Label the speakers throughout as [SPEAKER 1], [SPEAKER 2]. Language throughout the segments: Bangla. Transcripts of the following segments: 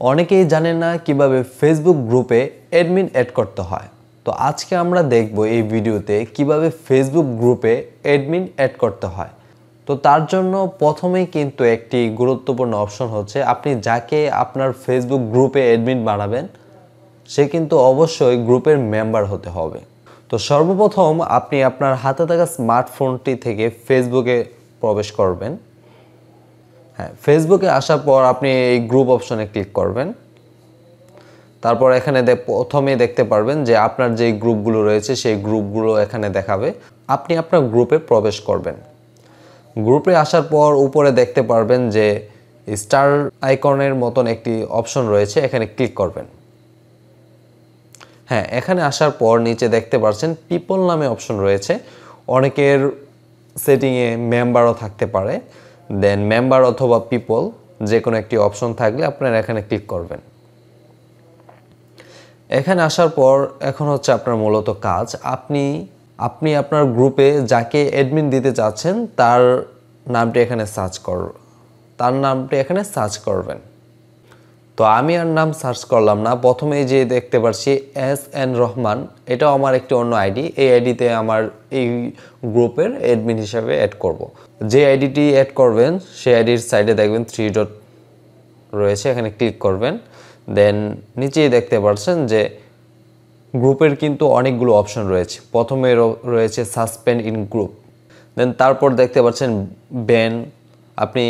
[SPEAKER 1] অনেকেই জানেন না কিভাবে ফেসবুক গ্রুপে অ্যাডমিন অ্যাড করতে হয়। তো আজকে আমরা দেখব এই ভিডিওতে কিভাবে ফেসবুক গ্রুপে অ্যাডমিন অ্যাড করতে হয়। তো তার জন্য প্রথমেই কিন্তু একটি গুরুত্বপূর্ণ অপশন হচ্ছে আপনি যাকে আপনার ফেসবুক গ্রুপে অ্যাডমিন বানাবেন সে কিন্তু অবশ্যই গ্রুপের মেম্বার হতে হবে। তো সর্বপ্রথম আপনি আপনার হাতে থাকা স্মার্টফোনটি থেকে ফেসবুকে প্রবেশ করবেন। হ্যাঁ, ফেসবুকে আসার পর আপনি এই গ্রুপ অপশনে ক্লিক করবেন। তারপর এখানে প্রথমেই দেখতে পারবেন যে আপনার যে গ্রুপগুলো রয়েছে সেই গ্রুপগুলো এখানে দেখাবে। আপনি আপনার গ্রুপে প্রবেশ করবেন। গ্রুপে আসার পর উপরে দেখতে পারবেন যে স্টার আইকনের মতন একটি অপশন রয়েছে, এখানে ক্লিক করবেন। হ্যাঁ, এখানে আসার পর নিচে দেখতে পাচ্ছেন পিপল নামে অপশন রয়েছে। অনেকের সেটিংয়ে মেম্বারও থাকতে পারে, দেন মেম্বার অথবা পিপল যে কোনো একটি অপশন থাকলে আপনারা এখানে ক্লিক করবেন। এখানে আসার পর এখন হচ্ছে আপনার মূলত কাজ, আপনি আপনার গ্রুপে যাকে অ্যাডমিন দিতে চাচ্ছেন তার নামটি এখানে সার্চ করবেন। তো আমি আর নাম সার্চ করলাম না, প্রথমেই যে দেখতে পাচ্ছি SN রহমান, এটাও আমার একটি অন্য আইডি। এই আইডিতে আমার এই গ্রুপের অ্যাডমিন হিসাবে অ্যাড করব। যে আইডিটি অ্যাড করবেন সেই আইডির সাইডে দেখবেন 3 ডট রয়েছে, এখানে ক্লিক করবেন। দেন নিচেই দেখতে পাচ্ছেন যে গ্রুপের কিন্তু অনেকগুলো অপশন রয়েছে। প্রথমে রয়েছে সাসপেন্ড ইন গ্রুপ, দেন তারপর দেখতে পাচ্ছেন ব্যান, আপনি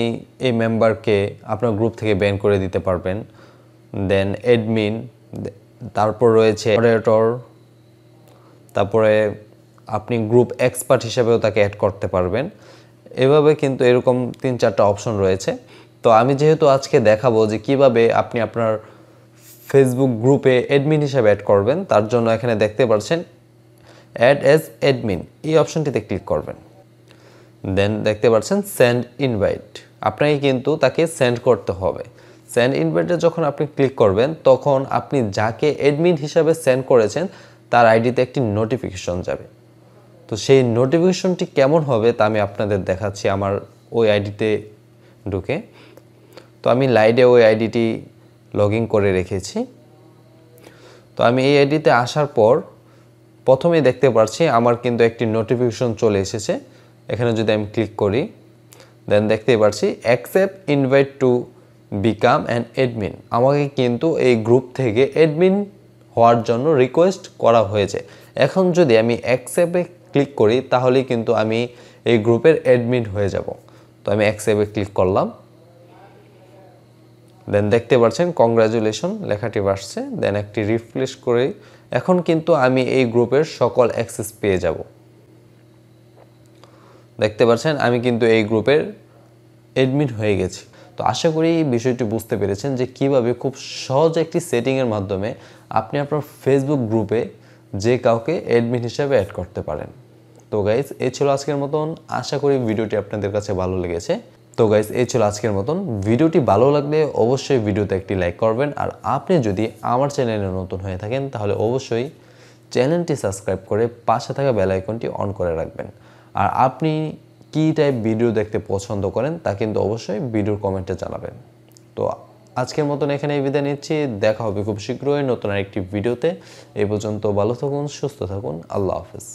[SPEAKER 1] এই মেম্বারকে আপনার গ্রুপ থেকে ব্যান করে দিতে পারবেন। দেন অ্যাডমিন, তারপর রয়েছে মডারেটর, তারপরে আপনি গ্রুপ এক্সপার্ট হিসেবেও তাকে অ্যাড করতে পারবেন। এভাবে কিন্তু এরকম 3-4টা অপশন রয়েছে। তো আমি যেহেতু আজকে দেখাবো যে কিভাবে আপনি আপনার ফেসবুক গ্রুপে অ্যাডমিন হিসেবে অ্যাড করবেন, তার জন্য এখানে দেখতে পাচ্ছেন অ্যাড অ্যাজ অ্যাডমিন, এই অপশনটিতে ক্লিক করবেন। দেন দেখতে পাচ্ছেন সেন্ড ইনভাইট, আপনাকে কিন্তু তাকে সেন্ড করতে হবে। সেন্ড ইনভাইটে যখন আপনি ক্লিক করবেন তখন আপনি যাকে অ্যাডমিন হিসাবে সেন্ড করেছেন তার আইডিতে একটি নোটিফিকেশন যাবে। তো সেই নোটিফিকেশনটি কেমন হবে তা আমি আপনাদের দেখাচ্ছি আমার ওই আইডিতে ঢুকে। তো আমি লাইডে ওই আইডিটি লগ ইন করে রেখেছি। তো আমি এই আইডিতে আসার পর প্রথমেই দেখতে পাচ্ছি আমার কিন্তু একটি নোটিফিকেশন চলে এসেছে। এখানে যদি আমি ক্লিক করি দেন দেখতে পাচ্ছি accept invite to become an admin, আমাকে কিন্তু এই গ্রুপ থেকে অ্যাডমিন হওয়ার জন্য রিকোয়েস্ট করা হয়েছে। এখন যদি আমি অ্যাকসেপ্টে ক্লিক করি তাহলেই কিন্তু আমি এই গ্রুপের অ্যাডমিন হয়ে যাব। তো আমি অ্যাকসেপ্টে ক্লিক করলাম। দেন দেখতে পাচ্ছেন কংগ্রাচুলেশন লেখাটি আসছে। দেন একটি রিফ্রেশ করে এখন কিন্তু আমি এই গ্রুপের সকল অ্যাক্সেস পেয়ে যাব। দেখতে পাচ্ছেন আমি কিন্তু এই গ্রুপের অ্যাডমিন হয়ে গেছি। তো আশা করি এই বিষয়টি বুঝতে পেরেছেন যে কিভাবে খুব সহজ একটি সেটিংয়ের মাধ্যমে আপনি আপনার ফেসবুক গ্রুপে যে কাউকে অ্যাডমিন হিসেবে অ্যাড করতে পারেন। তো গাইজ এই ছিল আজকের মতন, আশা করি ভিডিওটি আপনাদের কাছে ভালো লেগেছে। তো গাইজ এই ছিল আজকের মতন, ভিডিওটি ভালো লাগলে অবশ্যই ভিডিওতে একটি লাইক করবেন। আর আপনি যদি আমার চ্যানেলে নতুন হয়ে থাকেন তাহলে অবশ্যই চ্যানেলটি সাবস্ক্রাইব করে পাশে থাকা বেল আইকনটি অন করে রাখবেন। আর আপনি কী টাইপ ভিডিও দেখতে পছন্দ করেন তা কিন্তু অবশ্যই ভিডিওর কমেন্টে জানাবেন। তো আজকের মতন এখানেই বিদায় নিচ্ছি, দেখা হবে খুব শীঘ্রই নতুন আরেকটি ভিডিওতে। এই পর্যন্ত ভালো থাকুন, সুস্থ থাকুন, আল্লাহ হাফেজ।